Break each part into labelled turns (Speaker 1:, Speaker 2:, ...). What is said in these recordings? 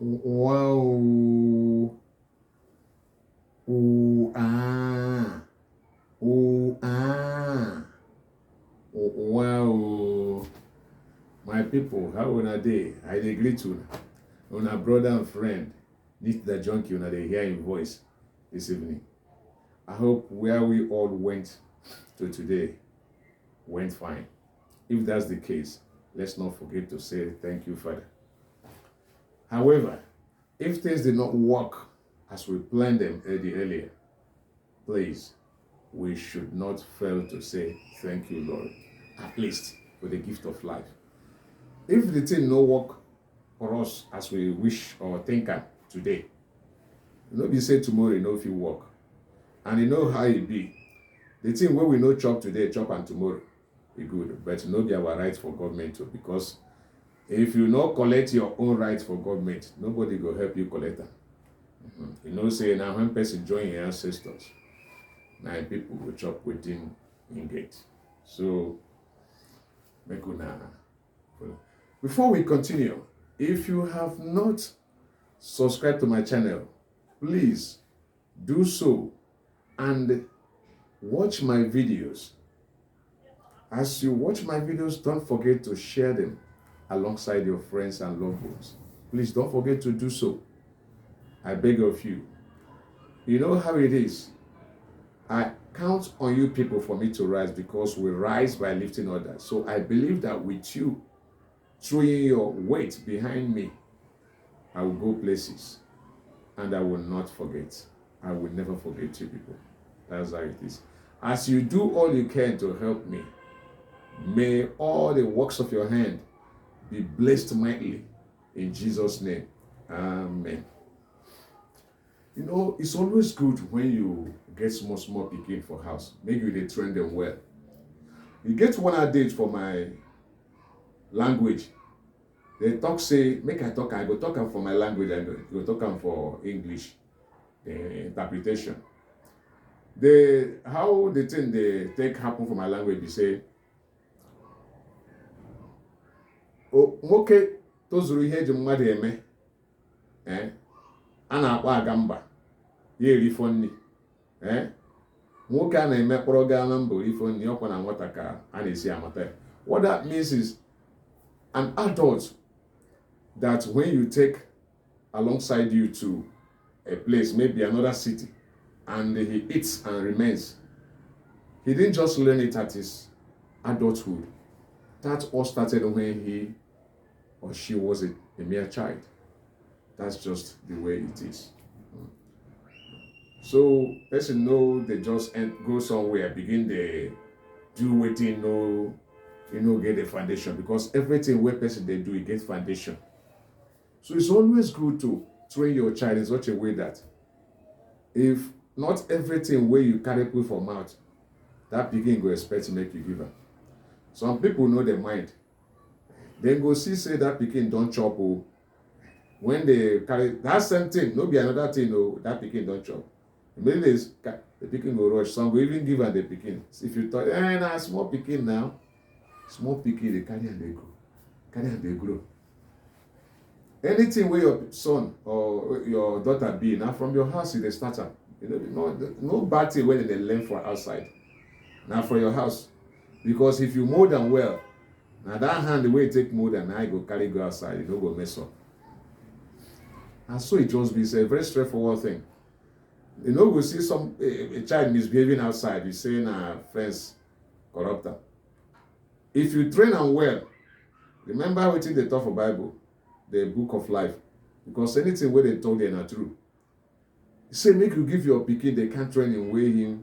Speaker 1: Wow. Ooh, ah. Ooh, ah. Wow. My people, how una dey? I dey greet una brother and friend. Need the junkie una dey hear him voice this evening. I hope where we all went to today went fine. If that's the case, let's not forget to say thank you, Father. However, if things did not work as we planned them earlier, please, we should not fail to say thank you, Lord, at least for the gift of life. If the thing no work for us as we wish or think am today, no be say tomorrow no fit work. And you know how it be. The thing wey we no chop today, chop am tomorrow, e good. But no be our right for government too, because if you no collect your own right for government, nobody go help you collect am. You know say na when person join your ancestors, na people go chop wetin im get. So make una. Before we continue, if you have not subscribed to my channel, please do so and watch my videos. As you watch my videos, don't forget to share them alongside your friends and loved ones. Please don't forget to do so. I beg of you. You know how it is. I count on you people for me to rise because we rise by lifting others. So I believe that with you throwing your weight behind me, I will go places and I will not forget. I will never forget you people. That's how it is. As you do all you can to help me, may all the works of your hand be blessed mightily in Jesus' name. Amen. You know, it's always good when you get small pikin for house. Make you dey train them well. You get one adage for my language. They talk say, make I talk, I go talk am for my language, I go talk am for English, the interpretation. How the thing they take happen for my language be say, nwoke tozuru ihe eji mmadụ eme, a na-akpọ aga mba, ya erifo nni. Nwoke a na-eme kpọrọ gaa na mba erifo nni, ọkwa na nwata ka a na-esi amata. What that means is an adult that when you take alongside you to a place, maybe another city, and he eats and remains, he didn't just learn it at his adulthood. That all started when he or she was a mere child. That's just the way it is. So person know they just go somewhere, begin they do waiting, get the foundation, because everything where person they do, it gets foundation. So it's always good to train your child in such a way that if not everything where you carry put for mouth, that begin go expect to make you give up. Some people know their mind. Then go see say that pikin don't chop. When they carry that same thing, no be another thing. That pikin don't chop. Immediately the pikin go rush. Some go even give her the pikin. If you thought, nah, small pikin now, small pikin they carry and they grow. Anything where your son or your daughter be now from your house, they start up. No bad thing when they learn from outside. Now for your house, because if you mold them well, now that hand the way you take mold and I go carry go outside, you don't go mess up. And so it just be a very straightforward thing. You know, we see a child misbehaving outside, you say, nah, friends corrupt them. If you train them well, remember what they talk for Bible, the book of life, because anything where they talk, they're not true. You say, make you give your pikin, they can't train him where he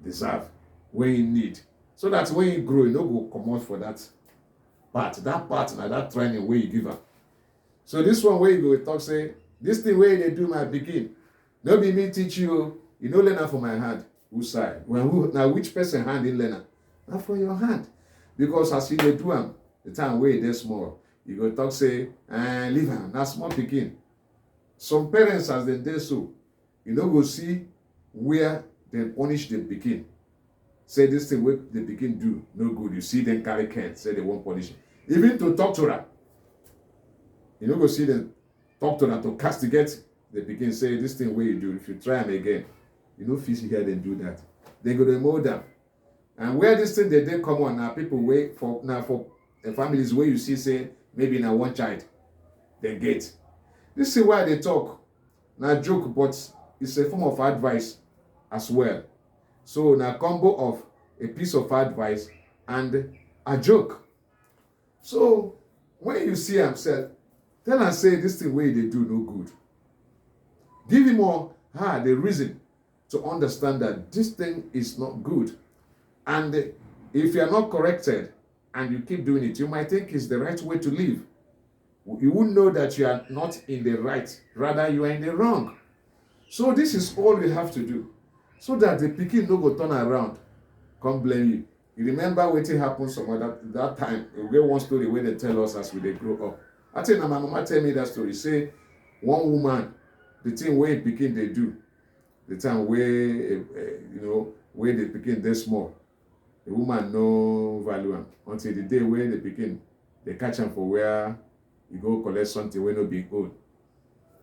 Speaker 1: deserve, where he need. So that when you grow, you don't go come out for that part now, that training where you give up. So this one where you go talk say, this thing where they do my pikin, no be me teach you, you know learn for my hand. Whose side? Well, now which person hand in learner? Not for your hand. Because as you do them, the time where they're small, you go talk say, leave her, now small pikin. Some parents as they do so, you know go see where they punish the pikin. Say this thing what the pikin do, no good. You see them carry can, say they won't punish it. Even to talk to her, you know go see them talk to them to castigate the pikin, say this thing where you do, if you try them again, you know fish here them do that. They go to mold them. And where this thing they come on now, people wait for now for the families where you see say maybe now one child they get. This is why they talk. Now joke, but it's a form of advice as well. So now combo of a piece of advice and a joke. So when you see himself, tell and say this thing where they do no good. Give him more the reason to understand that this thing is not good. And if you are not corrected and you keep doing it, you might think it's the right way to live. You wouldn't know that you are not in the right, rather you are in the wrong. So this is all you have to do, so that the pikin no go turn around, come blame you. You remember what happened some other that time? We get one story where they tell us as we they grow up. I tell you, my mama tell me that story. Say one woman, the thing where pikin they do, the time where where the pikin they small, the woman no value am until the day where the pikin they catch am for where you go collect something where no big old.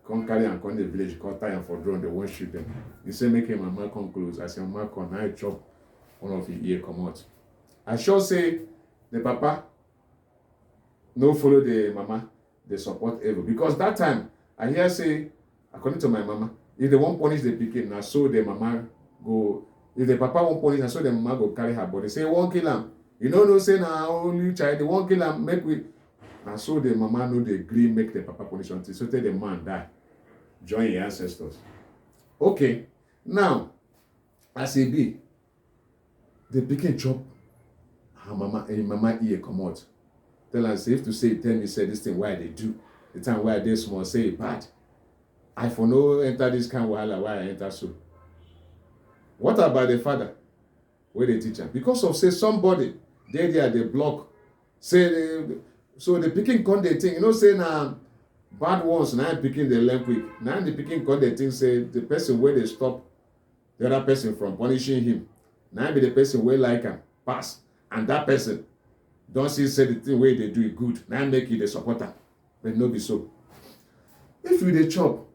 Speaker 1: Come carry and come the village, come tie and for drone, they won't shoot them. You say make him mama come close. I say mama come, now I chop one of his ear come out. I sure say the papa no follow the mama, they support evil. Because that time I hear say, according to my mama, if they won't punish the pikin, now so the mama go. If the papa won't punish, now so the mama go carry her body. Say won't kill him. You know no say now only child, they won't kill him, make we. And so the mama know they agree make the papa punish until so tell the man die. Join your ancestors. Okay. Now, as it be, the pikin chop her mama ear come out. Tell her safe to say, tell me say this thing why they do. The time why they small say bad. I for no enter this kind of wahala why I enter so. What about the father? Where the teacher? Because of say somebody they block. Say so the pikin come the thing, say now bad ones now picking the learn quick. Now the picking come the thing say the person where they stop the other person from punishing him. Now be the person where like him pass. And that person don't see say the thing where they do it good. Now make you the supporter. But no be so. If you the chop,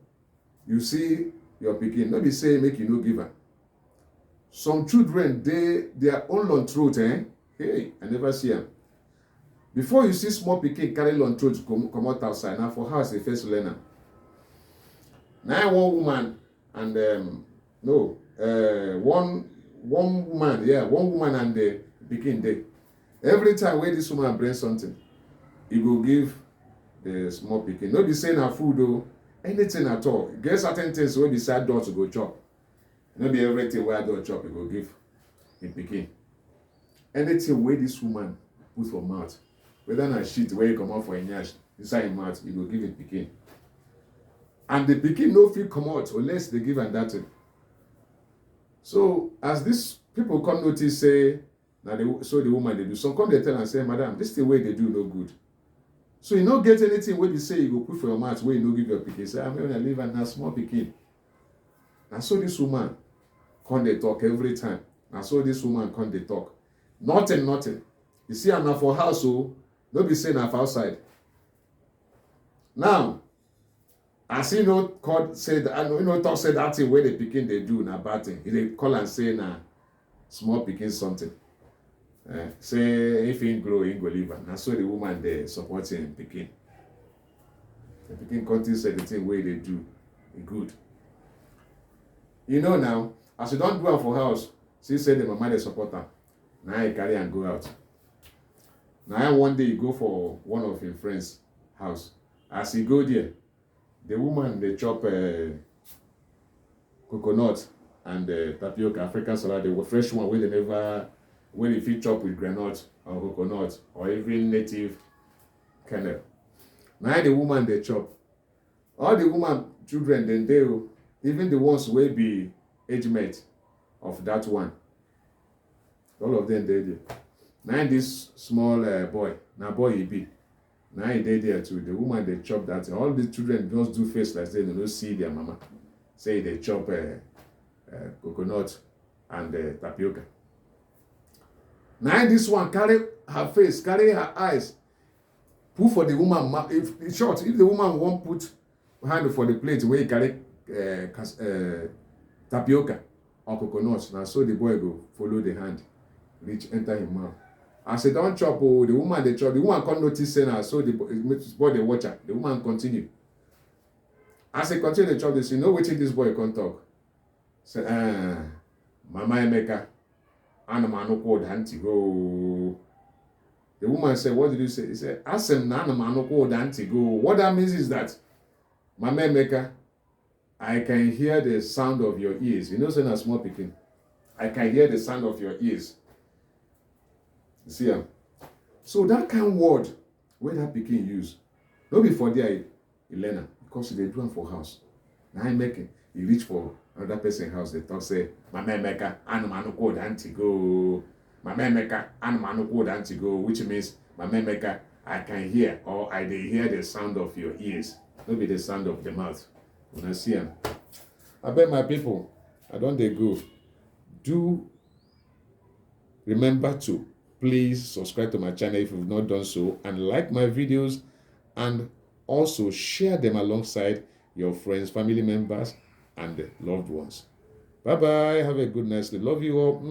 Speaker 1: you see your picking, no be say make you no give her. Some children their own long throat, Hey, I never see them. Before you see small pikin carry long throat come out outside, now for house they first learner. Now one woman and one woman and the pikin dey. Every time when this woman bring something, he go give the small pikin. No be say na food or anything at all. Get certain things wey be side door to go chop. No be everything where adult chop, he go give him pikin. Anything where this woman put for mouth, whether na shit where you come out for a nyash inside him mouth, you go give him pikin. And the pikin no fit come out unless they give am that thing. So as this people come notice say, so the woman they do. Some come they tell and say, madam, this thing where they do no good. So you no get anything where they say you go put for your mouth where you no give your pikin. Say, I'm gonna leave and now small pikin. And so this woman come they talk every time. And so this woman come they talk. Nothing. You see, I'm not for house, so don't be saying for outside. Now, as he said that thing where the pikin they do na bad thing. They call and say na small pikin something. Say if he grow, he go live. And so the woman they supporting pikin. The pikin continue say the thing where they do good. Now, as you don't do it for house, she said the mama they support her. Now he carry and go out. Now one day he go for one of his friends' house. As he go there, the woman they chop coconut and tapioca, African salad, the fresh one where they fit chop with granite or coconut or even native kernel. Now the woman they chop. All the woman children then they even the ones will be age mate of that one. All of them they. Now this small boy, now boy he be. Now he there too. The woman they chop that. All the children just do face like they don't see their mama. Say they chop coconut and tapioca. Now this one carry her face, carry her eyes. Put for the woman. If the woman won't put hand for the plate where you carry tapioca or coconut. Now so the boy go follow the hand, reach enter him mouth. As he don't chop, oh, the woman they chop. The woman can't notice now. So the boy the watcher. The woman continue. As he continue to chop this, you know what this boy can't talk. Say, Mama Emeka, and man no called auntie go. The woman said, what did you say? He said, ask him na man no called auntie go. What that means is that, Mama Emeka, I can hear the sound of your ears. You know, saying a small picking. I can hear the sound of your ears. You see, so that kind of word where that picking use, not before there, Elena, because they do it for house. Now I make it. He reach for another person's house. They talk say, Mama Emeka, and man called auntie go. Mama Emeka, and man called auntie go, which means Mama Emeka, I can hear or I dey hear the sound of your ears. Not be the sound of the mouth. When I see him. I bet my people, I don't they go. Do remember to please subscribe to my channel if you've not done so, and like my videos, and also share them alongside your friends, family members, and loved ones. Bye bye. Have a good night. Love you all.